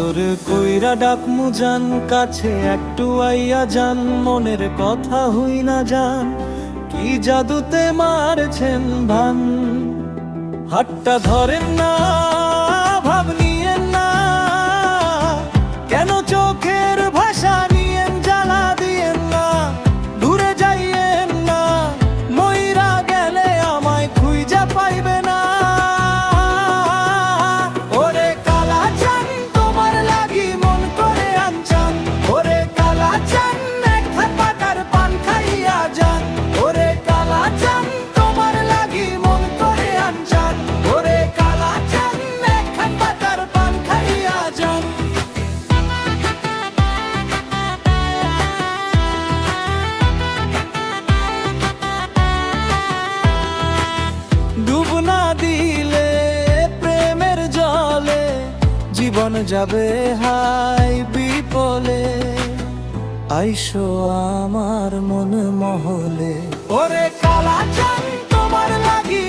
আদরে কইরা ডাকমু জান, কাছে একটু আইয়া যান, মনের কথা হই না জান, কি জাদুতে মারছেন ভান। হাতটা ধরেন না, ভাব নিয়েন না, কেন চোখের ভাষা নিয়েন, জ্বালা দিয়েন না, দূরে যাইয়েন না, মইরা গেলে আমায় খুঁজা পাইবে না। ওরে কালা চান তোমার লাগি মন করে আনচান, ওরে কালা চান এক পাকার পান খাইয়া যান, ওরে কালা চান তোমার লাগি মন করে আনচান, ওরে কালা চান এক পাকার পান খাইয়া যান। ডুব না দিলে প্রেমের জলে, জীবন যাবে হাই বিপলে, আইসো আমার মন মহলে। ওরে কালা চান তোমার লাগি